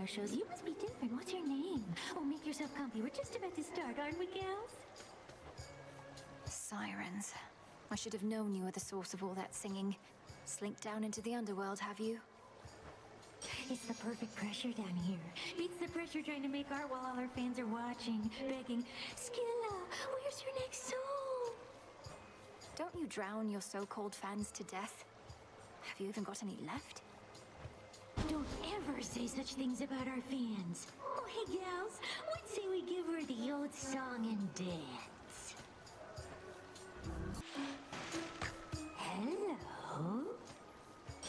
our shows. You must be different. What's your name? Oh, make yourself comfy. We're just about to start, aren't we, gals? Sirens. I should have known you were the source of all that singing. Slinked down into the underworld, have you? It's the perfect pressure down here. Beats the pressure trying to make art while all our fans are watching, begging, Scylla, where's your next song? Don't you drown your so-called fans to death? Have you even got any left? Don't ever say such things about our fans. Oh, hey, gals, what say we give her the old song and dance? Hello?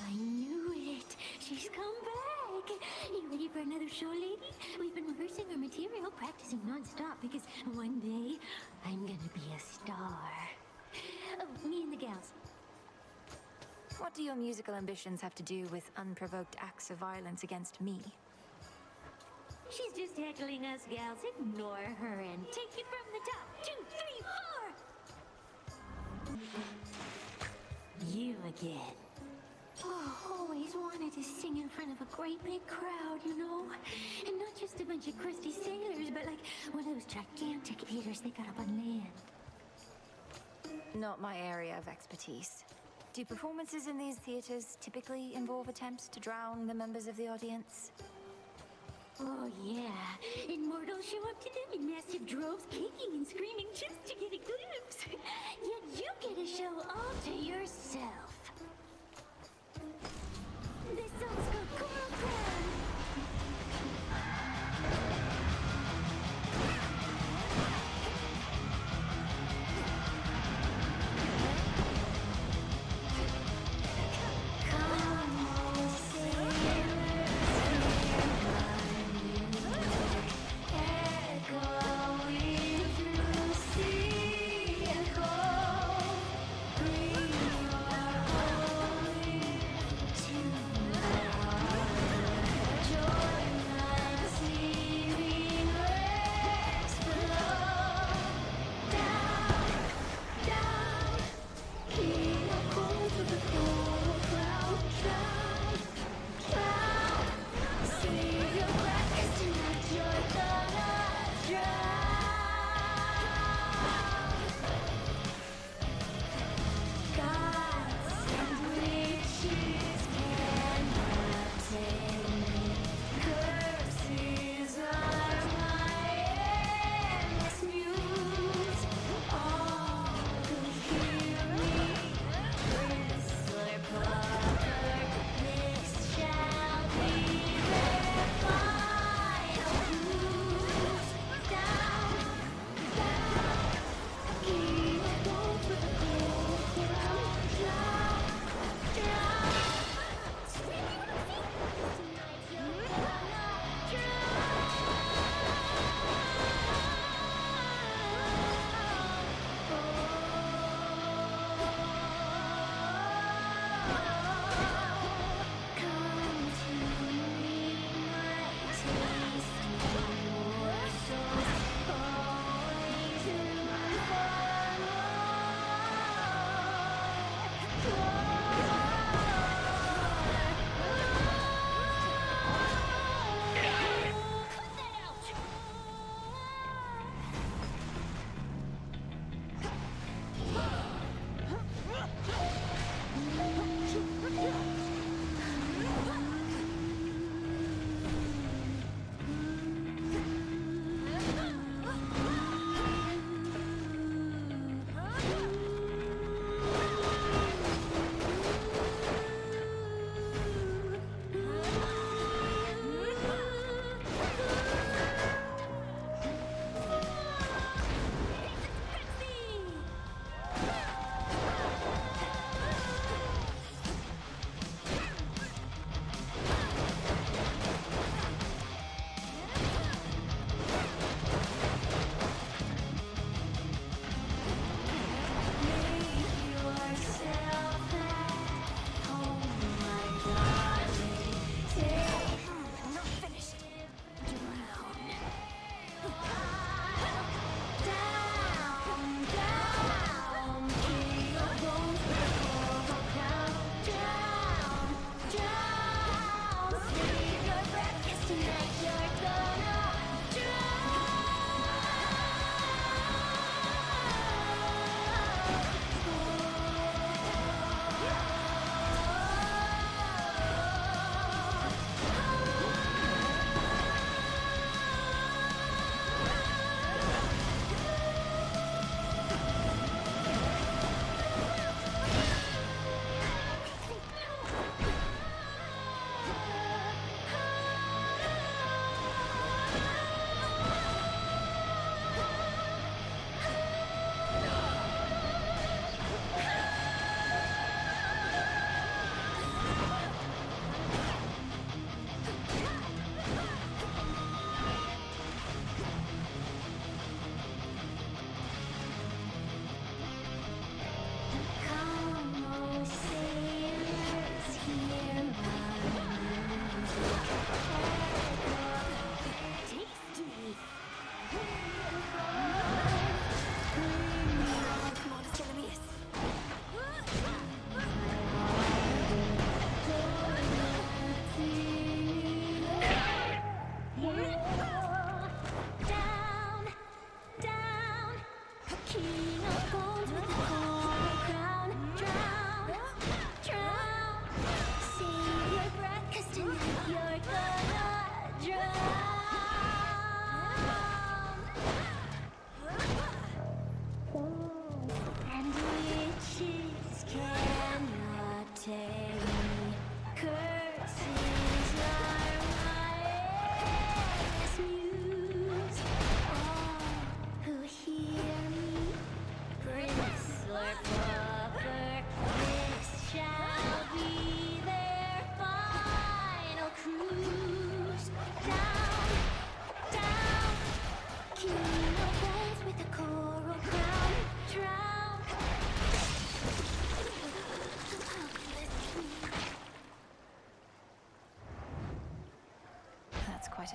I knew it. She's come back. You ready for another show, lady? We've been rehearsing our material, practicing non-stop, because one day, I'm gonna be a star. Oh, me and the gals. What do your musical ambitions have to do with unprovoked acts of violence against me? She's just heckling us, gals. Ignore her and take it from the top. 2, 3, 4! You again. Oh, always wanted to sing in front of a great big crowd, you know? And not just a bunch of crusty sailors, but like one of those gigantic theaters they got up on land. Not my area of expertise. Do performances in these theaters typically involve attempts to drown the members of the audience? Oh, yeah. Immortals show up to them in massive droves, kicking and screaming just to get a glimpse. Yet you get a show all to yourself. This song's called Coral Crown.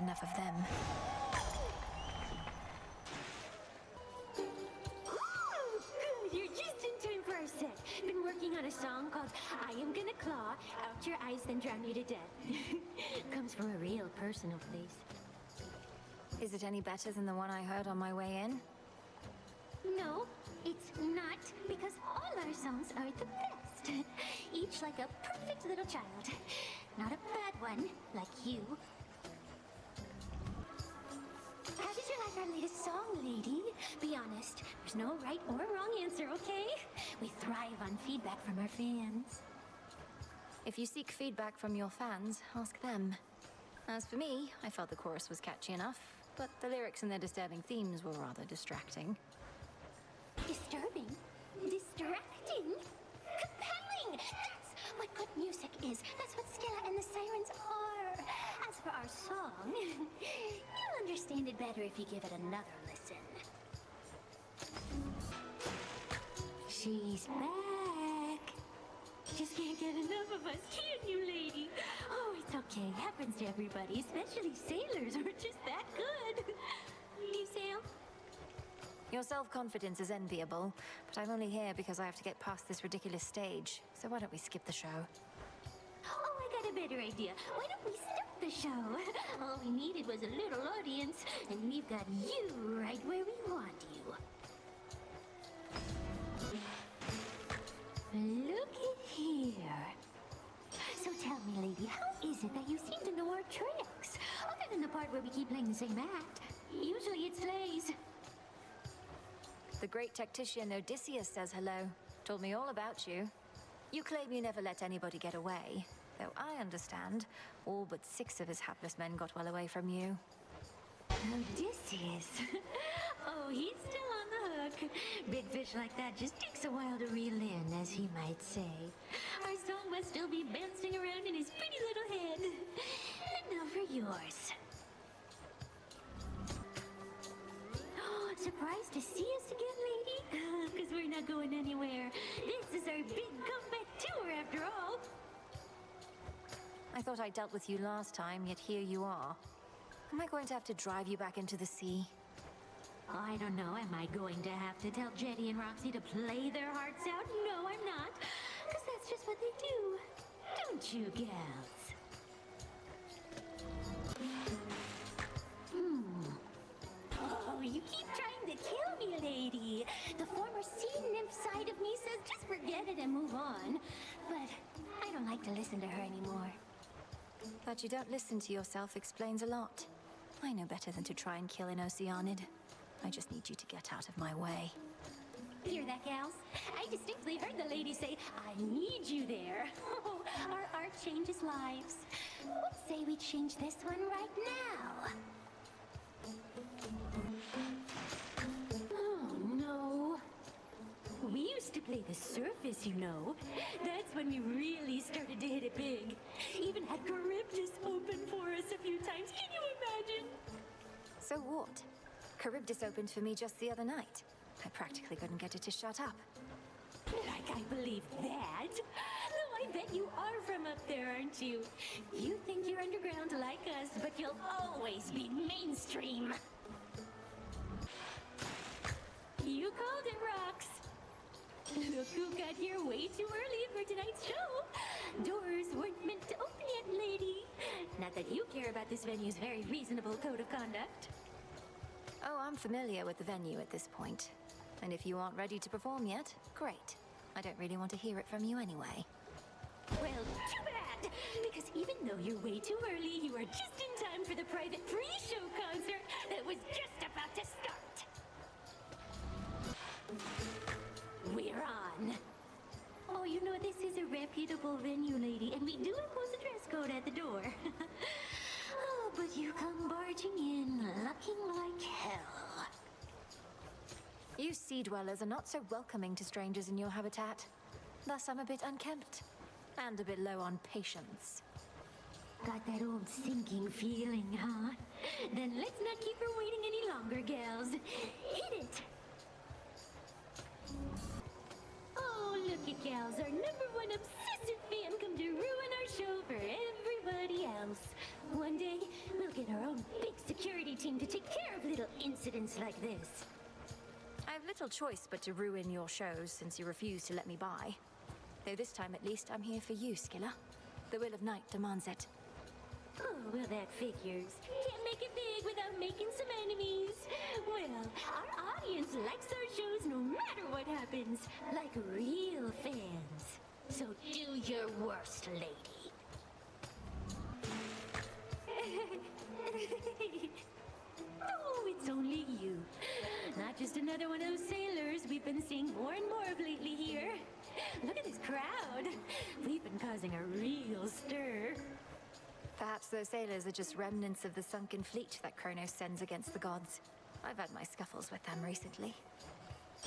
enough of them. Ooh, you're just in time for our set. Been working on a song called I Am Gonna Claw Out Your Eyes Then Drown You to Death. Comes from a real personal place. Is it any better than the one I heard on my way in? No, it's not, because all our songs are the best. Each like a perfect little child. Not a bad one, like you. How did you like our latest song, lady? Be honest, there's no right or wrong answer, okay? We thrive on feedback from our fans. If you seek feedback from your fans, ask them. As for me, I felt the chorus was catchy enough, but the lyrics and their disturbing themes were rather distracting. Disturbing? Distracting? Compelling! That's what good music is. That's what Scylla and the Sirens are. As for our song, you'll understand it better if you give it another listen. She's back. Just can't get enough of us, can you, lady? Oh, it's okay. Happens to everybody, especially sailors who are just that good. You sail? Your self-confidence is enviable, but I'm only here because I have to get past this ridiculous stage. So why don't we skip the show? Oh, I got a better idea. Why don't we start the show? All we needed was a little audience, and we've got you right where we want you. Look at here. So tell me, lady, how is it that you seem to know our tricks? Other than the part where we keep playing the same act. Usually it slays. The great tactician Odysseus says hello. Told me all about you. You claim you never let anybody get away. Though I understand, all but 6 of his hapless men got well away from you. Odysseus? Oh, he's still on the hook. Big fish like that just takes a while to reel in, as he might say. Our song must still be bouncing around in his pretty little head. And now for yours. Surprised to see us again, lady? Because we're not going anywhere. This is our big comeback tour, after all. I thought I dealt with you last time, yet here you are. Am I going to have to drive you back into the sea? I don't know. Am I going to have to tell Jetty and Roxy to play their hearts out? No, I'm not. Because that's just what they do. Don't you, gals? Oh, you keep trying to kill me, lady. The former sea nymph side of me says just forget it and move on. But I don't like to listen to her anymore. That you don't listen to yourself explains a lot. I know better than to try and kill an Oceanid. I just need you to get out of my way. Hear that, gals? I distinctly heard the lady say, I need you there. Oh, our art changes lives. Let's say we change this one right now. Oh, no. We used to play the surface, you know. That's when we really started to hit it big. Even had Charybdis open for us a few times. Can you imagine? So what? Charybdis opened for me just the other night. I practically couldn't get it to shut up. Like I believe that? Though I bet you are from up there, aren't you? You think you're underground like us, but you'll always be mainstream. You called it, Rox. Look who got here way too early for tonight's show. Doors weren't meant to open yet, lady. Not that you care about this venue's very reasonable code of conduct. Oh, I'm familiar with the venue at this point. And if you aren't ready to perform yet, great. I don't really want to hear it from you anyway. Well, too bad! Because even though you're way too early, you are just in time for the private pre-show concert that was just about to start. We're on. Oh, you know, this is a reputable venue, lady, and we do impose a dress code at the door. Oh, but you come barging in, looking like hell. You sea dwellers are not so welcoming to strangers in your habitat. Thus, I'm a bit unkempt. And a bit low on patience. Got that old sinking feeling, huh? Then let's not keep her waiting any longer, gals. Hit it! Oh, look at gals, our #1 obsessive fan come to ruin our show for everyone everybody else. One day, we'll get our own big security team to take care of little incidents like this. I have little choice but to ruin your shows since you refuse to let me by. Though this time at least I'm here for you, Scylla. The will of Night demands it. Oh, well, that figures. Can't make it big without making some enemies. Well, our audience likes our shows no matter what happens, like real fans. So do your worst, lady. Oh, it's only you. Not just another one of those sailors we've been seeing more and more of lately here. Look at this crowd. We've been causing a real stir. Perhaps those sailors are just remnants of the sunken fleet that Kronos sends against the gods. I've had my scuffles with them recently.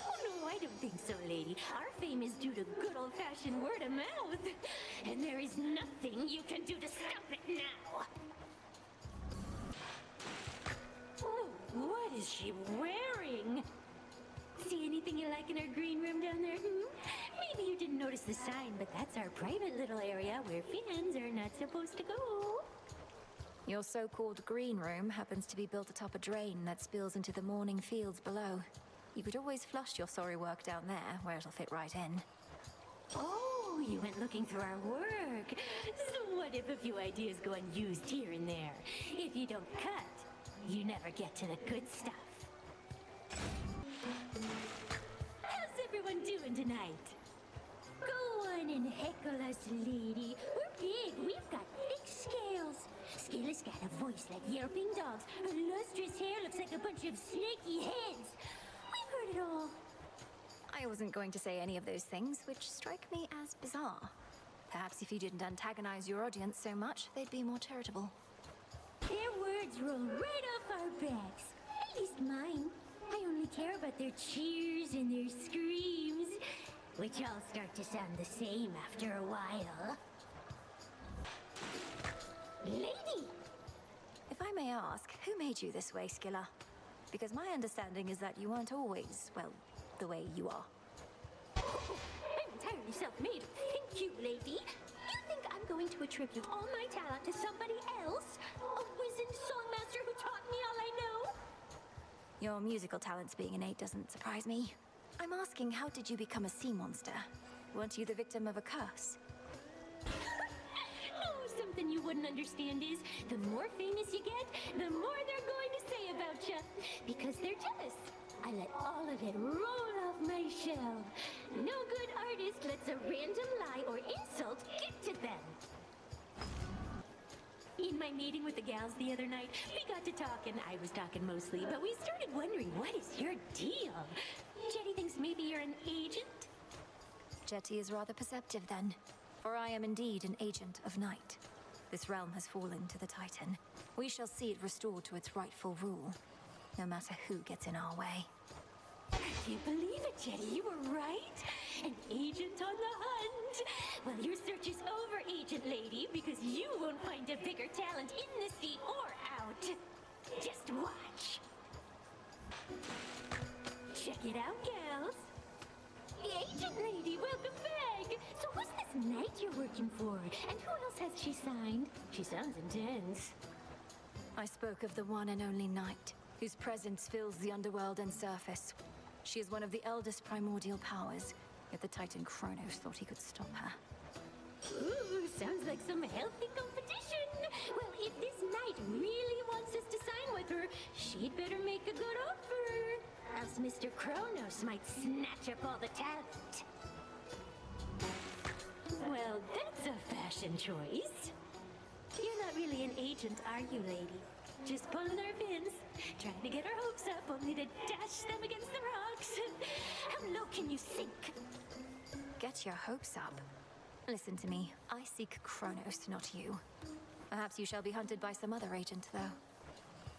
Oh no, I don't think so, lady. Our fame is due to good old-fashioned word of mouth. And there is nothing you can do to stop it now. Oh, what is she wearing? See anything you like in our green room down there? Maybe you didn't notice the sign, but that's our private little area where fans are not supposed to go. Your so-called green room happens to be built atop a drain that spills into the morning fields below. You could always flush your sorry work down there, where it'll fit right in. Oh, you went looking through our work. So what if a few ideas go unused here and there? If you don't cut, you never get to the good stuff. How's everyone doing tonight? Go on and heckle us, lady. We're big. We've got thick scales. Scylla's got a voice like yelping dogs. Her lustrous hair looks like a bunch of snaky heads. We've heard it all. I wasn't going to say any of those things, which strike me as bizarre. Perhaps if you didn't antagonize your audience so much, they'd be more charitable. Their words roll right off our backs. At least mine. I only care about their cheers and their screams, which all start to sound the same after a while. Lady! If I may ask, who made you this way, Scylla? Because my understanding is that you aren't always, well, the way you are. Oh, I'm entirely self-made. Thank you, lady. You think I'm going to attribute all my talent to somebody else? A wizened songmaster who taught me all I know? Your musical talents being innate doesn't surprise me. I'm asking, how did you become a sea monster? Weren't you the victim of a curse? Oh, something you wouldn't understand is, the more famous you get, the more they're going to say about you. Because they're jealous. I let all of it roll off my shell. No good artist lets a random lie or insult get to them. In my meeting with the gals the other night, we got to talking. I was talking mostly, but we started wondering, what is your deal? Jetty thinks maybe you're an agent? Jetty is rather perceptive then, for I am indeed an agent of night. This realm has fallen to the Titan. We shall see it restored to its rightful rule, no matter who gets in our way. I can't believe it, Jetty. You were right. An agent on the hunt. Well, your search is over, Agent Lady, because you won't find a bigger talent in the sea or out. Just watch. Check it out, gals. Agent Lady, welcome back. So who's this knight you're working for? And who else has she signed? She sounds intense. I spoke of the one and only Night, whose presence fills the underworld and surface. She is one of the eldest primordial powers, yet the Titan Kronos thought he could stop her. Ooh, sounds like some healthy competition. Well, if this knight really wants us to sign with her, she'd better make a good offer. Else Mr. Kronos might snatch up all the talent. Well, that's a fashion choice. You're not really an agent, are you, lady? Just pulling our pins, trying to get our hopes up, only to dash them against the rocks. How low can you sink? Get your hopes up. Listen to me. I seek Kronos, not you. Perhaps you shall be hunted by some other agent, though.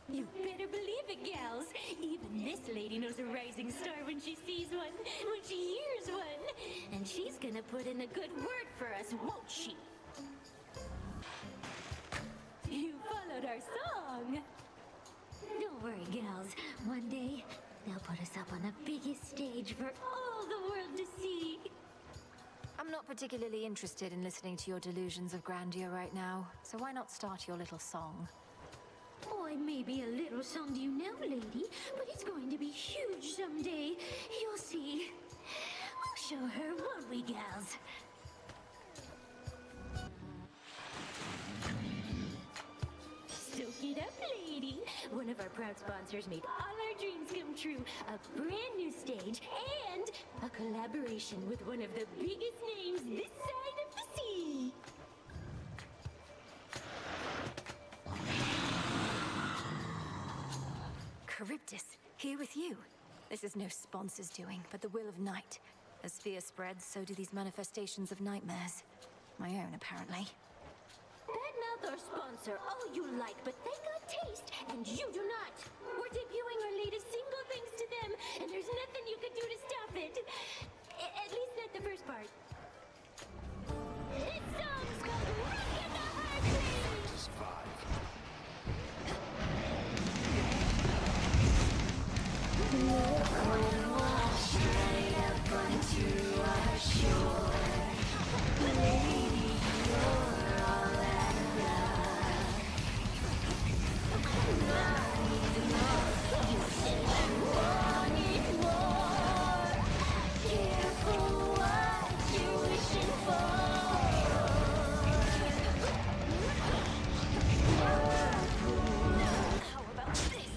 You better believe it, gals. Even this lady knows a rising star when she sees one, when she hears one. And she's gonna put in a good word for us, won't she? You followed our song. Don't worry, gals. One day, they'll put us up on the biggest stage for all the world to see. I'm not particularly interested in listening to your delusions of grandeur right now, so why not start your little song? Oh, I may be a little song to you now, lady, but it's going to be huge someday. You'll see. We'll show her, won't we, gals? Soak it up, lady. One of our proud sponsors made all our dreams come true. A brand new stage and a collaboration with one of the biggest names this side of the sea. Charybdis, here with you. This is no sponsor's doing, but the will of night. As fear spreads, so do these manifestations of nightmares. My own, apparently. Badmouth our sponsor all you like, but they got taste, and you do not. We're debuting our latest single thanks to them, and there's nothing you can do to stop it. At least not the first part. This song's called Rockin' the Heartbeat! Just five. Straight up onto our shore. Lady, you're all that I love. I need more. You said you wanted more. Careful what you're wishing for. How about this?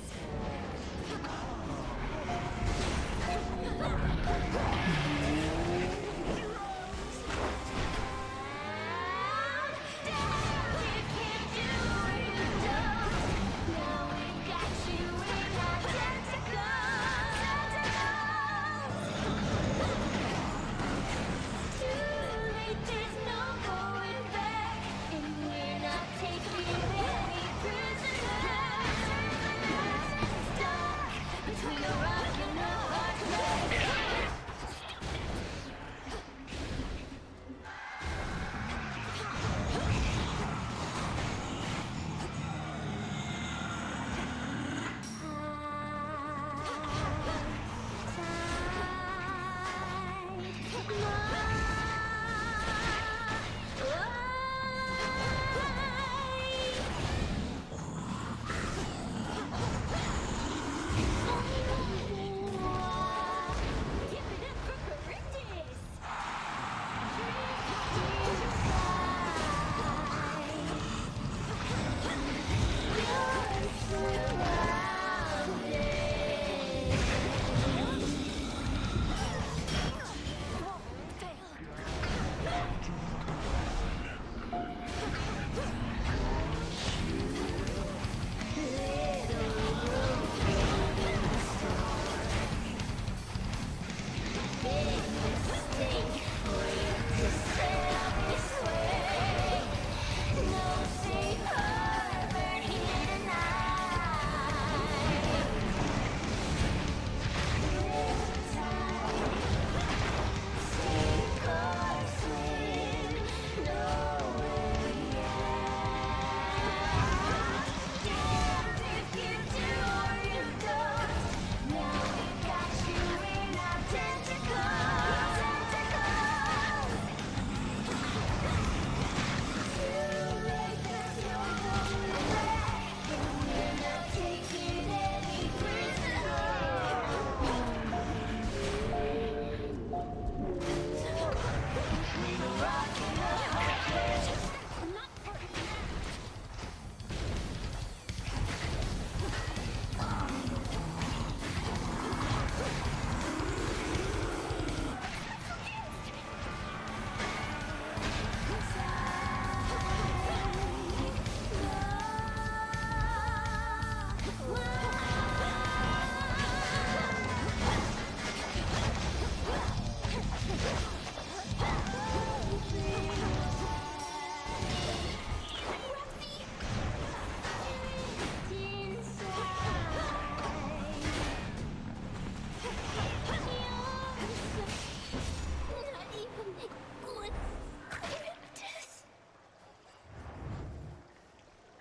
Between a rock and a hard place. Give it up for Charybdis!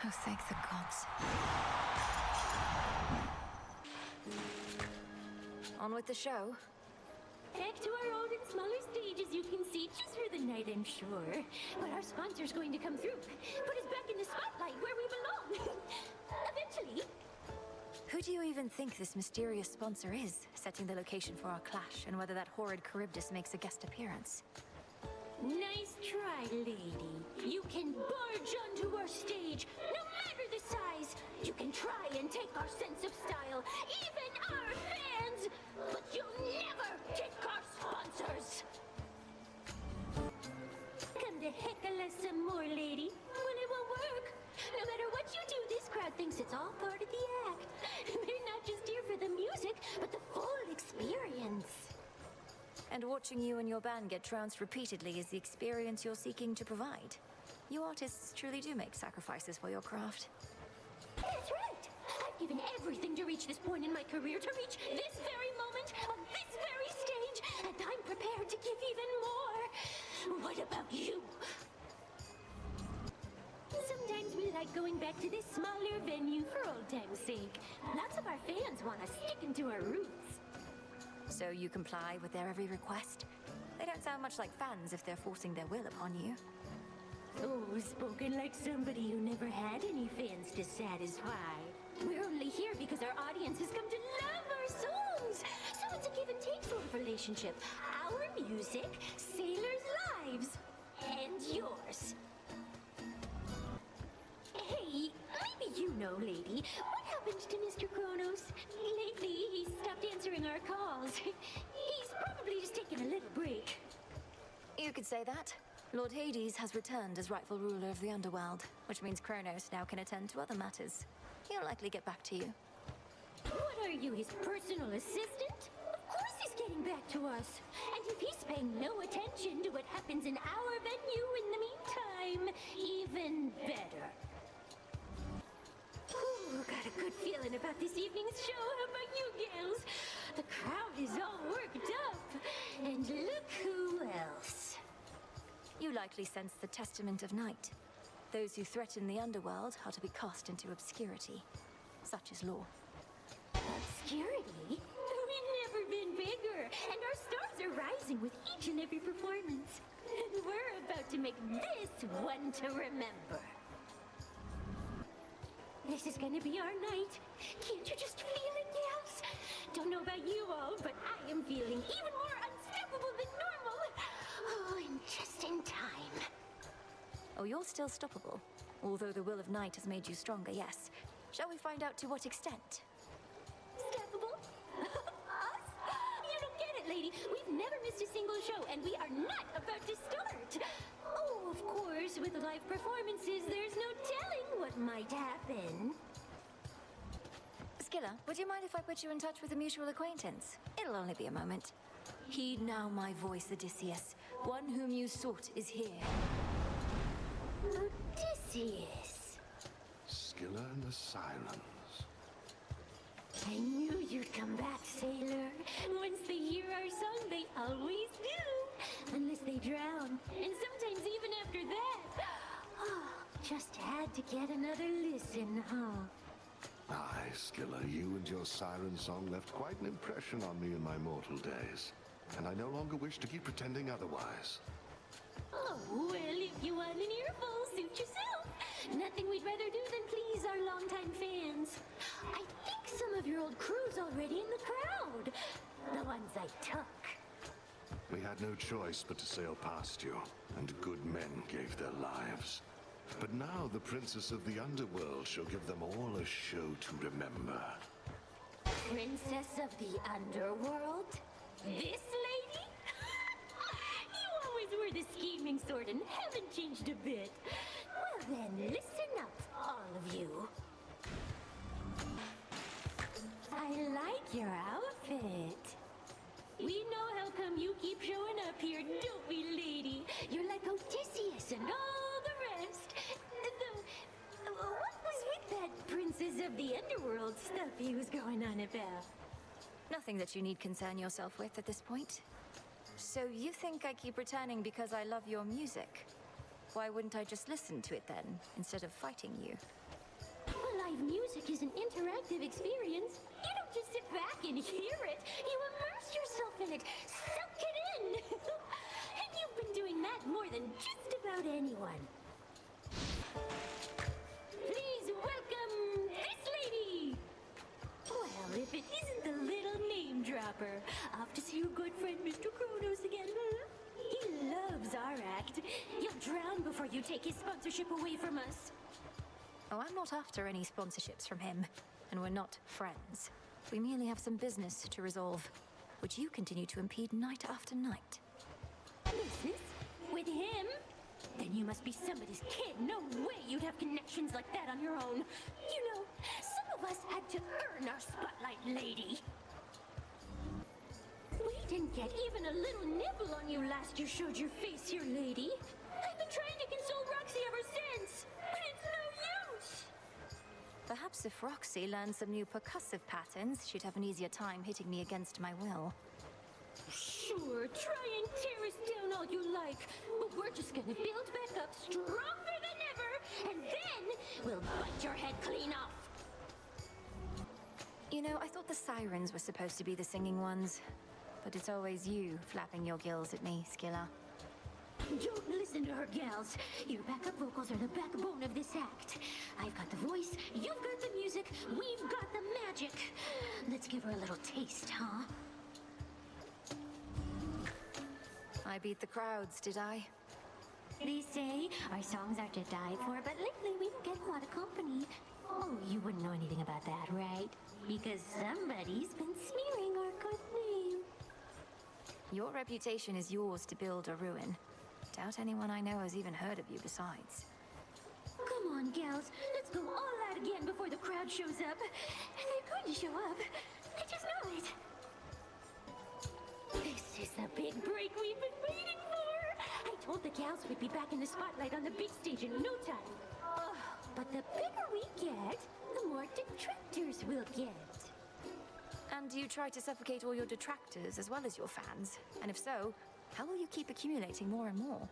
Oh, thank the gods. On with the show. back to our old and smaller stage, as you can see, just for the night, I'm sure. But our sponsor's going to come through, put us back in the spotlight where we belong. Eventually. Who do you even think this mysterious sponsor is, setting the location for our clash, and whether that horrid Charybdis makes a guest appearance? Nice try, lady. You can barge onto our stage, no matter the size. You can try and take our sense of style, even our fans, but you'll never take our sponsors. Come to heckle us some more, lady. Well, it won't work. No matter what you do, this crowd thinks it's all part of the act. They're not just here for the music, but the full experience. And watching you and your band get trounced repeatedly is the experience you're seeking to provide. You artists truly do make sacrifices for your craft. That's right! I've given everything to reach this point in my career, to reach this very moment, on this very stage, and I'm prepared to give even more. What about you? Sometimes we like going back to this smaller venue for old time's sake. Lots of our fans want us sticking to our roots. So you comply with their every request? They don't sound much like fans if they're forcing their will upon you. Oh, spoken like somebody who never had any fans to satisfy. We're only here because our audience has come to love our songs. So it's a give and take sort of relationship. Our music, sailors' lives, and yours. Hey, maybe you know, lady, what happened to Mr. Kronos? Lately, he's stopped answering our calls. He's probably just taking a little break. You could say that. Lord Hades has returned as rightful ruler of the underworld, which means Kronos now can attend to other matters. He'll likely get back to you. What are you, his personal assistant? Of course he's getting back to us. And if he's paying no attention to what happens in our venue in the meantime, even better. Ooh, got a good feeling about this evening's show. How about you, gals? The crowd is all worked up. And look who else. You likely sense the testament of night. Those who threaten the underworld are to be cast into obscurity. Such is law. Obscurity? We've never been bigger, and our stars are rising with each and every performance. And we're about to make this one to remember. This is gonna be our night. Can't you just feel it, gals? Don't know about you all, but I am feeling even more unstoppable than normal. Oh, and just in time. Oh, you're still stoppable. Although the will of night has made you stronger, yes. Shall we find out to what extent? Stoppable? Us? You don't get it, lady. We've never missed a single show, and we are not about to start. Oh, of course, with live performances, there's no telling what might happen. Scylla, would you mind if I put you in touch with a mutual acquaintance? It'll only be a moment. Heed now my voice, Odysseus. One whom you sought is here. Odysseus. Scylla and the Sirens. I knew you'd come back, sailor. Once they hear our song, they always do. Unless they drown. And sometimes even after that. Oh, just had to get another listen, huh? Aye, Scylla, you and your siren song left quite an impression on me in my mortal days. And I no longer wish to keep pretending otherwise. Oh, well, if you want an earful, suit yourself. Nothing we'd rather do than please our longtime fans. I think some of your old crew's already in the crowd. The ones I took. We had no choice but to sail past you, and good men gave their lives. But now the princess of the underworld shall give them all a show to remember. Princess of the underworld? This lady? You always were the scheming sort and haven't changed a bit. Well then, listen up, all of you. I like your outfit. We know how come you keep showing up here, don't we, lady? You're like Odysseus and all the rest. Though, what was with that Princess of the Underworld stuff he was going on about? Nothing that you need concern yourself with at this point. So you think I keep returning because I love your music? Why wouldn't I just listen to it then, instead of fighting you? Well, live music is an interactive experience. You don't just sit back and hear it. You immerse yourself in it, soak Off to see your good friend Mr. Kronos again, huh? He loves our act. You'll drown before you take his sponsorship away from us. Oh, I'm not after any sponsorships from him, and we're not friends. We merely have some business to resolve, which you continue to impede night after night. Business? With him? Then you must be somebody's kid. No way you'd have connections like that on your own. You know, some of us had to earn our spotlight, lady. We didn't get even a little nibble on you last you showed your face here, lady. I've been trying to console Roxy ever since, but it's no use. Perhaps if Roxy learned some new percussive patterns, she'd have an easier time hitting me against my will. Sure, try and tear us down all you like, but we're just gonna build back up stronger than ever, and then we'll bite your head clean off. You know, I thought the sirens were supposed to be the singing ones, but it's always you flapping your gills at me, Scylla. Don't listen to her, gals. Your backup vocals are the backbone of this act. I've got the voice, you've got the music, we've got the magic. Let's give her a little taste, huh? I beat the crowds, did I? They say our songs are to die for, but lately we don't get a lot of company. Oh, you wouldn't know anything about that, right? Because somebody's been smearing our good name. Your reputation is yours to build or ruin. Doubt anyone I know has even heard of you besides. Come on, gals. Let's go all out again before the crowd shows up. And they're going to show up. I just know it. This is the big break we've been waiting for. I told the gals we'd be back in the spotlight on the big stage in no time. Oh, but the bigger we get, the more detractors we'll get. And do you try to suffocate all your detractors as well as your fans? And if so, how will you keep accumulating more and more?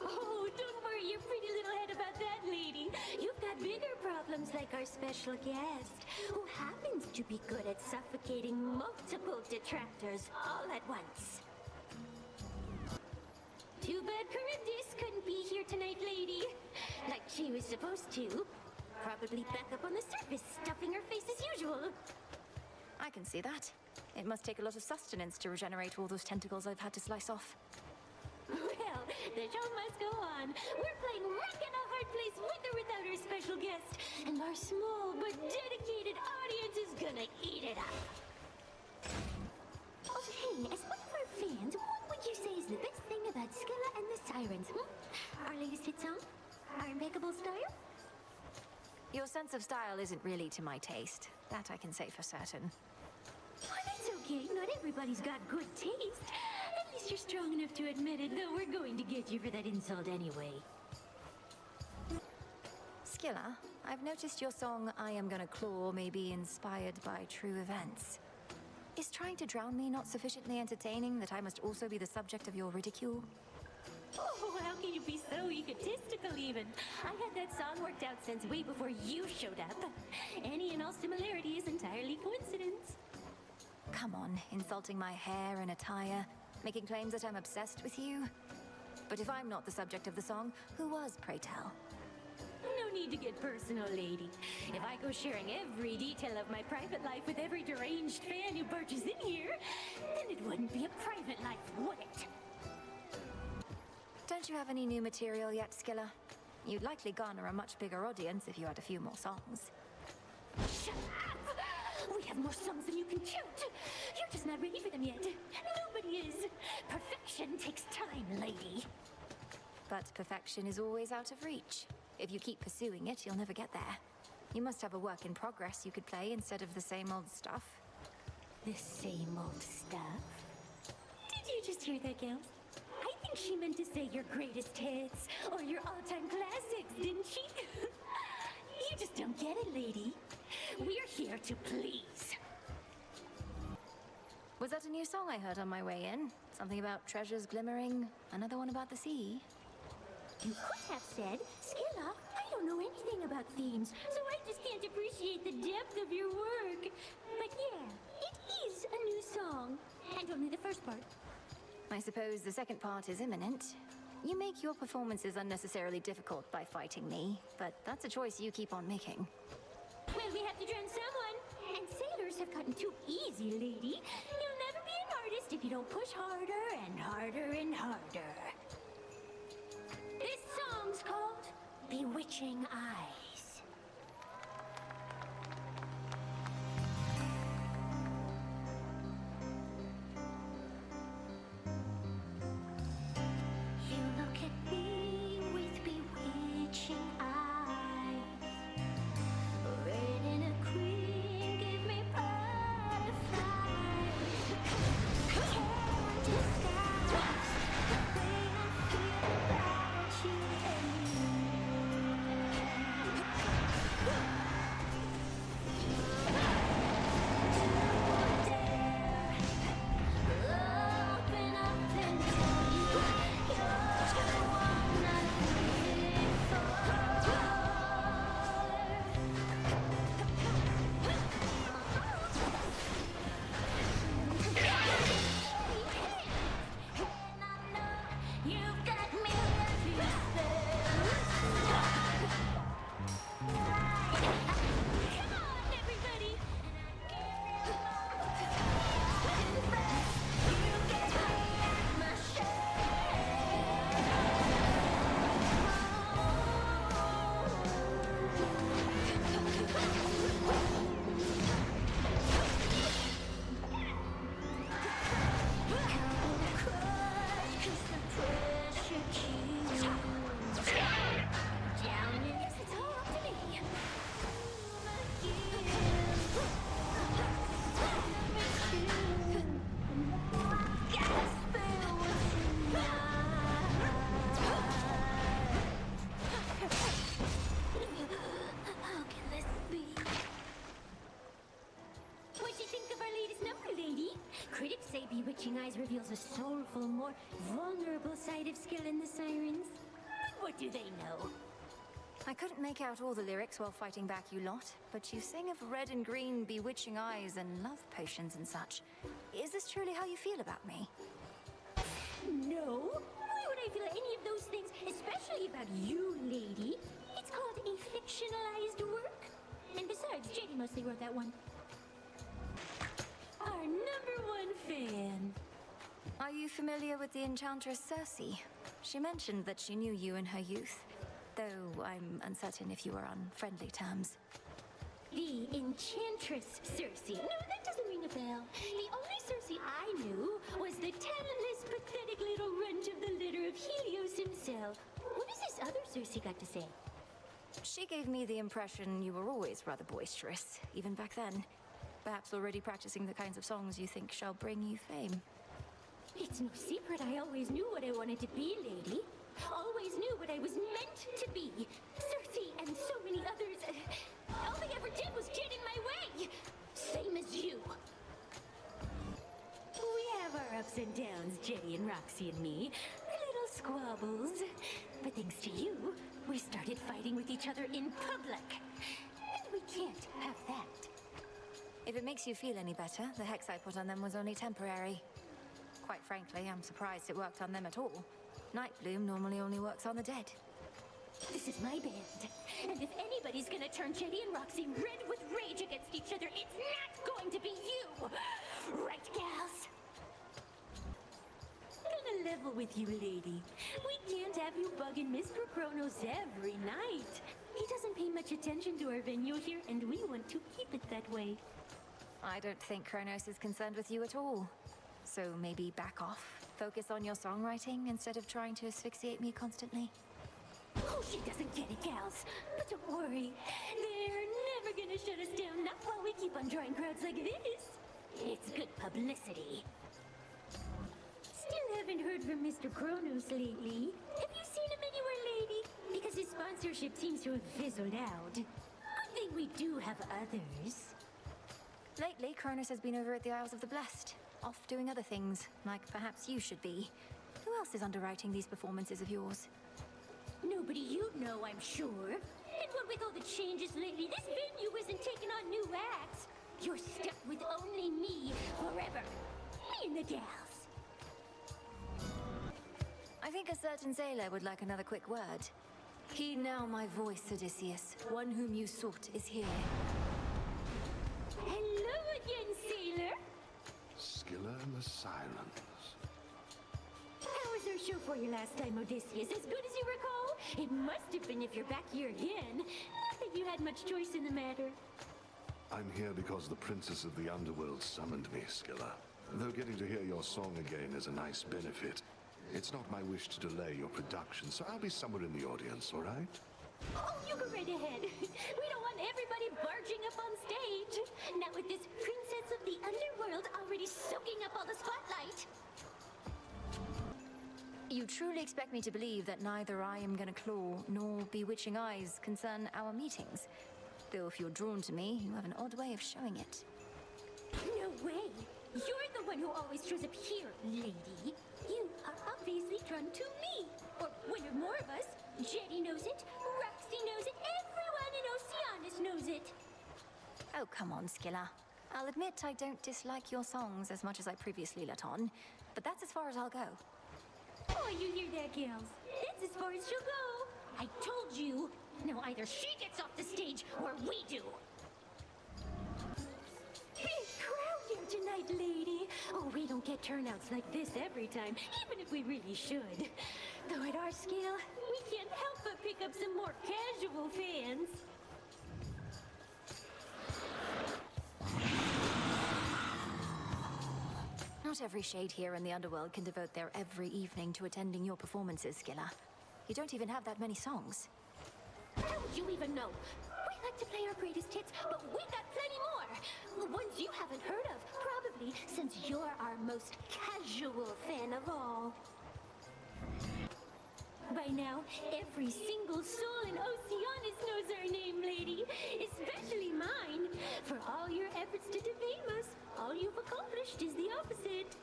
Oh, don't worry your pretty little head about that, lady. You've got bigger problems like our special guest, who happens to be good at suffocating multiple detractors all at once. Too bad Charybdis couldn't be here tonight, lady. Like she was supposed to. Probably back up on the surface, stuffing her face as usual. I can see that. It must take a lot of sustenance to regenerate all those tentacles I've had to slice off. Well, the show must go on. We're playing Rock in a Hard Place with or without our special guest, and our small but dedicated audience is gonna eat it up. Oh, hey, as one of our fans, what would you say is the best thing about Scylla and the Sirens, Our latest hit song? Our impeccable style? Your sense of style isn't really to my taste. That I can say for certain. Oh, that's okay. Not everybody's got good taste. At least you're strong enough to admit it, though we're going to get you for that insult anyway. Scylla, I've noticed your song I Am Gonna Claw may be inspired by true events. Is trying to drown me not sufficiently entertaining that I must also be the subject of your ridicule? Oh, how can you be so egotistical even? I had that song worked out since way before you showed up. Any and all similarity is entirely coincidence. Come on, insulting my hair and attire, making claims that I'm obsessed with you. But if I'm not the subject of the song, who was, pray tell? No need to get personal, lady. If I go sharing every detail of my private life with every deranged fan who barges in here, then it wouldn't be a private life, would it? Don't you have any new material yet, Scylla? You'd likely garner a much bigger audience if you had a few more songs. Shut up! We have more songs than you can count. You're just not ready for them yet. Nobody is. Perfection takes time, lady. But perfection is always out of reach. If you keep pursuing it, you'll never get there. You must have a work in progress you could play instead of the same old stuff. The same old stuff? Did you just hear that, gals? I think she meant to say your greatest hits, or your all-time classics, didn't she? You just don't get it, lady. We're here to please. Was that a new song I heard on my way in? Something about treasures glimmering, another one about the sea? You could have said, Scylla, I don't know anything about themes, so I just can't appreciate the depth of your work. But yeah, it is a new song. And only the first part. I suppose the second part is imminent. You make your performances unnecessarily difficult by fighting me, but that's a choice you keep on making. Well, we have to drown someone. And sailors have gotten too easy, lady. You'll don't push harder and harder and harder. This song's called Bewitching Eyes. You look at me with bewitching eyes. Red in a queen, give me butterflies. Can't disguise the way I feel about you and open up and tell you you're the one I live for. And I know you've got millions of spells. Come on, everybody! You get me at my How can this be? What'd you think of our latest number, lady? Critics say Bewitching Eyes reveals a soulful, more vulnerable side of Scylla and the Sirens. What do they know? I couldn't make out all the lyrics while fighting back you lot, but you sing of red and green bewitching eyes and love potions and such. Is this truly how you feel about me? No. Why would I feel any of those things, especially about you, lady? It's called a fictionalized work. And besides, JD mostly wrote that one. Our #1 fan. Are you familiar with the enchantress Circe? She mentioned that she knew you in her youth, though I'm uncertain if you were on friendly terms. The Enchantress Circe. No, that doesn't ring a bell. The only Circe I knew was the talentless, pathetic little runt of the litter of Helios himself. What has this other Circe got to say? She gave me the impression you were always rather boisterous, even back then. Perhaps already practicing the kinds of songs you think shall bring you fame. It's no secret I always knew what I wanted to be, lady. Always knew what I was meant to be. Circe and so many others. All they ever did was get in my way. Same as you. We have our ups and downs, Jenny and Roxy and me. Little squabbles. But thanks to you, we started fighting with each other in public. And we can't have that. If it makes you feel any better, the hex I put on them was only temporary. Quite frankly, I'm surprised it worked on them at all. Nightbloom normally only works on the dead. This is my band. And if anybody's gonna turn Jenny and Roxy red with rage against each other, it's not going to be you! Right, gals? Gonna level with you, lady. We can't have you bugging Mr. Kronos every night. He doesn't pay much attention to our venue here, and we want to keep it that way. I don't think Kronos is concerned with you at all. So maybe back off. Focus on your songwriting instead of trying to asphyxiate me constantly. Oh, she doesn't get it, gals. But don't worry. They're never gonna shut us down, not while we keep on drawing crowds like this. It's good publicity. Still haven't heard from Mr. Kronos lately. Have you seen him anywhere, lady? Because his sponsorship seems to have fizzled out. Good thing we do have others. Lately, Kronos has been over at the Isles of the Blessed, off doing other things, like perhaps you should be. Who else is underwriting these performances of yours? Nobody you know, I'm sure. And what with all the changes lately, this venue isn't taking on new acts. You're stuck with only me forever. Me and the gals. I think a certain sailor would like another quick word. Heed now my voice, Odysseus. One whom you sought is here. Hello again, sailor. Scylla and the sirens. How was our show for you last time, Odysseus? As good as you recall? It must have been if you're back here again. Not that you had much choice in the matter. I'm here because the Princess of the Underworld summoned me, Scylla. Though getting to hear your song again is a nice benefit, it's not my wish to delay your production, so I'll be somewhere in the audience, all right? Oh, you go right ahead. We don't want everybody barging up on stage. Not with this Princess of the Underworld already soaking up all the spotlight. You truly expect me to believe that neither I am gonna claw nor bewitching eyes concern our meetings? Though if you're drawn to me, you have an odd way of showing it. No way. You're the one who always shows up here, lady. You are obviously drawn to me. Or one or more of us. Jetty knows it. Roxy knows it. Everyone in Oceanus knows it. Oh, come on, Scylla. I'll admit I don't dislike your songs as much as I previously let on, but that's as far as I'll go. Oh, you hear that, gals? That's as far as she'll go. I told you. Now either she gets off the stage or we do. Big crowd here tonight, lady. Oh, we don't get turnouts like this every time, even if we really should. Though at our scale, we can't help but pick up some more casual fans. Not every shade here in the underworld can devote their every evening to attending your performances, Scylla. You don't even have that many songs. How would you even know? We like to play our greatest hits, but we got plenty more. Ones you haven't heard of, probably, since you're our most casual fan of all. By now, every single soul in Oceanus knows our name, lady. Especially mine. For all your efforts to defame us, all you've accomplished is the opposite.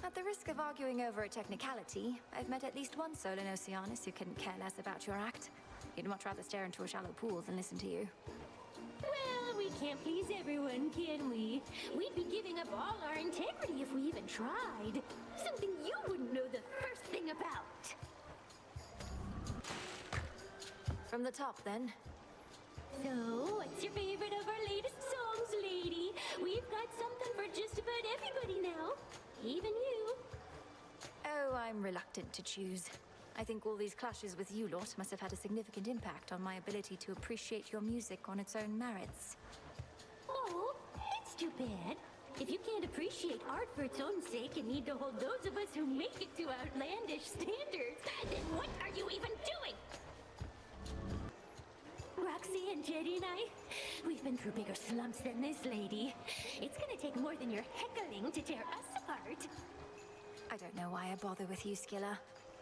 At the risk of arguing over a technicality, I've met at least one soul in Oceanus who couldn't care less about your act. He'd much rather stare into a shallow pool than listen to you. Well, we can't please everyone, can we? We'd be giving up all our integrity if we even tried. Something you wouldn't know the first thing about. From the top, then. So, what's your favorite of our latest songs, lady? We've got something for just about everybody now. Even you. Oh, I'm reluctant to choose. I think all these clashes with you lot must have had a significant impact on my ability to appreciate your music on its own merits. Oh, it's too bad. If you can't appreciate art for its own sake and need to hold those of us who make it to outlandish standards, then what are you even doing? Roxy and Jetty and I, we've been through bigger slumps than this, lady. It's gonna take more than your heckling to tear us apart. I don't know why I bother with you, Scylla.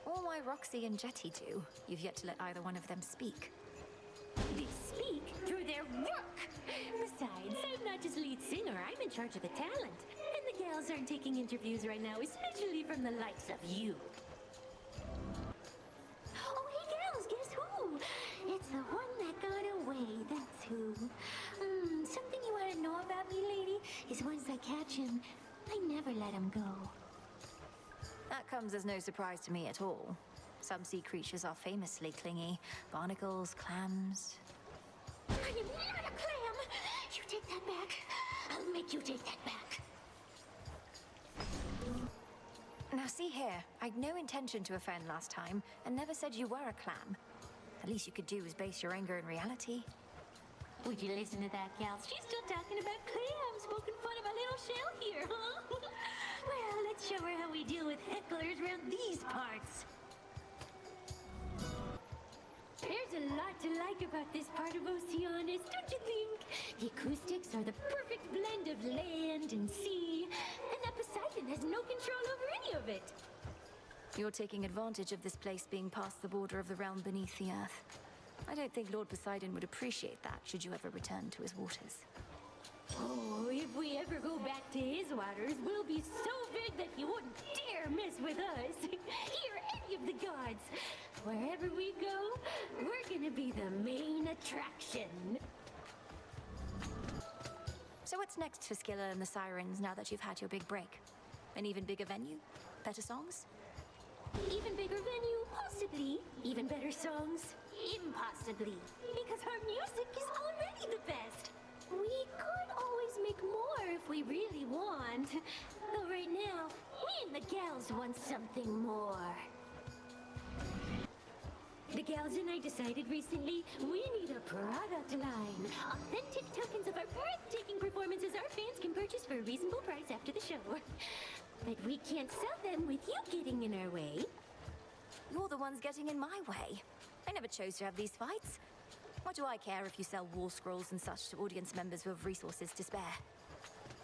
Or why Roxy and Jetty do. You've yet to let either one of them speak. They speak through their work! Besides, I'm not just lead singer, I'm in charge of the talent. And the gals aren't taking interviews right now, especially from the likes of you. Oh, hey gals, guess who? It's the one that got away, that's who. Something you want to know about me, lady, is once I catch him, I never let him go. That comes as no surprise to me at all. Some sea creatures are famously clingy. Barnacles, clams. I am not a clam! You take that back. I'll make you take that back. Now see here, I'd no intention to offend last time, and never said you were a clam. The least you could do is base your anger in reality. Would you listen to that, gal? She's still talking about clams, poking fun of a little shell here, huh? Well, let's show her how we deal with hecklers around these parts. There's a lot to like about this part of Oceanus, don't you think? The acoustics are the perfect blend of land and sea, and that Poseidon has no control over any of it. You're taking advantage of this place being past the border of the realm beneath the earth. I don't think Lord Poseidon would appreciate that should you ever return to his waters. Oh, if we ever go back to his waters, we'll be so big that he wouldn't dare mess with us. Or any of the gods. Wherever we go, we're gonna be the main attraction. So what's next for Scylla and the Sirens now that you've had your big break? An even bigger venue? Better songs? Even bigger venue, possibly. Even better songs, impossibly. Because our music is already the best. We could always make more more if we really want. Though right now, me and the gals want something more. The gals and I decided recently we need a product line. Authentic tokens of our breathtaking performances our fans can purchase for a reasonable price after the show. But we can't sell them with you getting in our way. You're the ones getting in my way. I never chose to have these fights. What do I care if you sell wall scrolls and such to audience members who have resources to spare?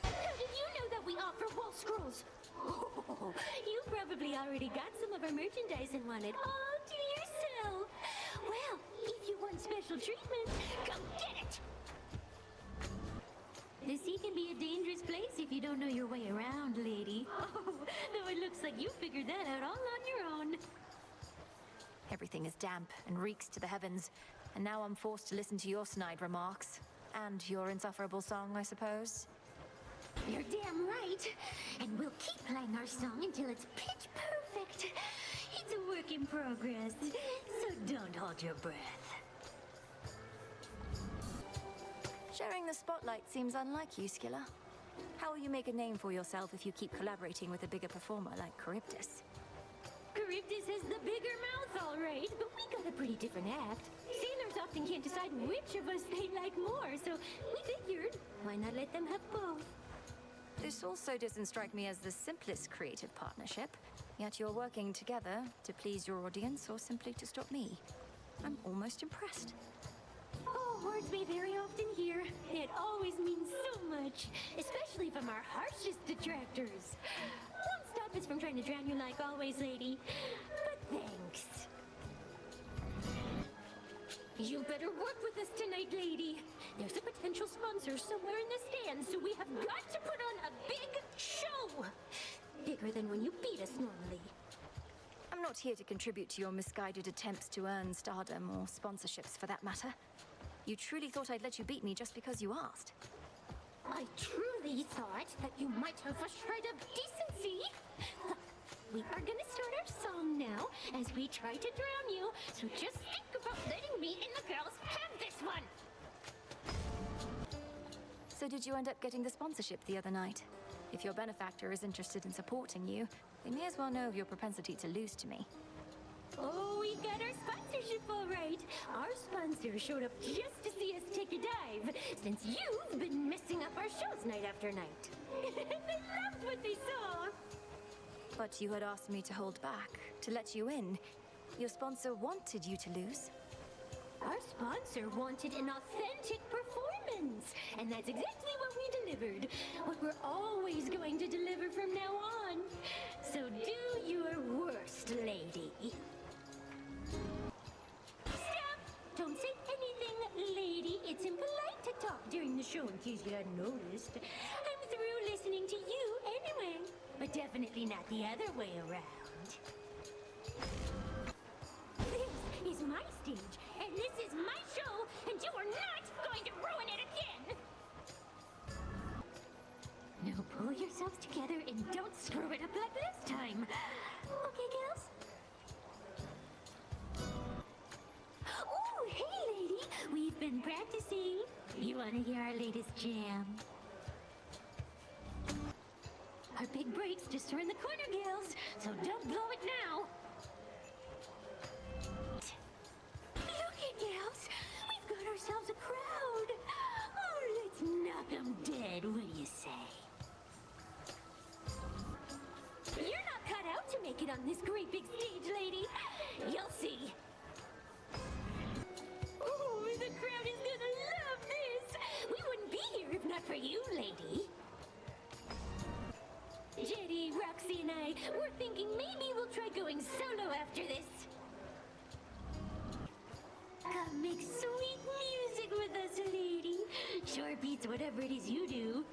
How did you know that we offer wall scrolls? Oh, you probably already got some of our merchandise and want it all to yourself. Well, if you want special treatment, come get it! The sea can be a dangerous place if you don't know your way around, lady. Oh, though it looks like you figured that out all on your own. Everything is damp and reeks to the heavens, and now I'm forced to listen to your snide remarks. And your insufferable song, I suppose. You're damn right. And we'll keep playing our song until it's pitch perfect. It's a work in progress, so don't hold your breath. Sharing the spotlight seems unlike you, Scylla. How will you make a name for yourself if you keep collaborating with a bigger performer like Charybdis? Charybdis has the bigger mouth, all right, but we got a pretty different act. Sailors often can't decide which of us they like more, so we figured, why not let them have both? This also doesn't strike me as the simplest creative partnership, yet you're working together to please your audience or simply to stop me. I'm almost impressed. Oh, words we very often hear. It always means so much, especially from our harshest detractors. Won't stop us from trying to drown you like always, lady. But thanks. You better work with us tonight, lady. There's a potential sponsor somewhere in the stands, so we have got to put on a big show. Bigger than when you beat us normally. I'm not here to contribute to your misguided attempts to earn stardom or sponsorships for that matter. You truly thought I'd let you beat me just because you asked. I truly thought that you might have a shred of decency. We are gonna start our song now as we try to drown you, so just think about letting me and the girls have this one. So did you end up getting the sponsorship the other night? If your benefactor is interested in supporting you, they may as well know of your propensity to lose to me. Oh, we got our sponsorship all right. Our sponsor showed up just to see us take a dive, since you've been messing up our shows night after night. They loved what they saw. But you had asked me to hold back, to let you in. Your sponsor wanted you to lose. Our sponsor wanted an authentic performance, and that's exactly what we delivered. What we're always going to deliver from now on. So do your worst, lady. Stop! Don't say anything, lady. It's impolite to talk during the show in case you hadn't noticed. I'm through listening to you anyway, but definitely not the other way around. This is my stage, and this is my show, and you are not going to ruin it again! Now pull yourselves together and don't screw it up like last time. Okay, girls? Oh, hey, lady! We've been practicing. You want to hear our latest jam? Our big break's just around the corner, gals, so don't blow it now. Look it, gals! We've got ourselves a crowd! Oh, let's knock 'em dead, what do you say? You're not cut out to make it on this great big stage, lady! You'll see! Oh, the crowd is gonna love this! We wouldn't be here if not for you, lady! Jetty, Roxy, and I were thinking maybe we'll try going solo after this. Come make sweet music with us, lady. Sure beats whatever it is you do.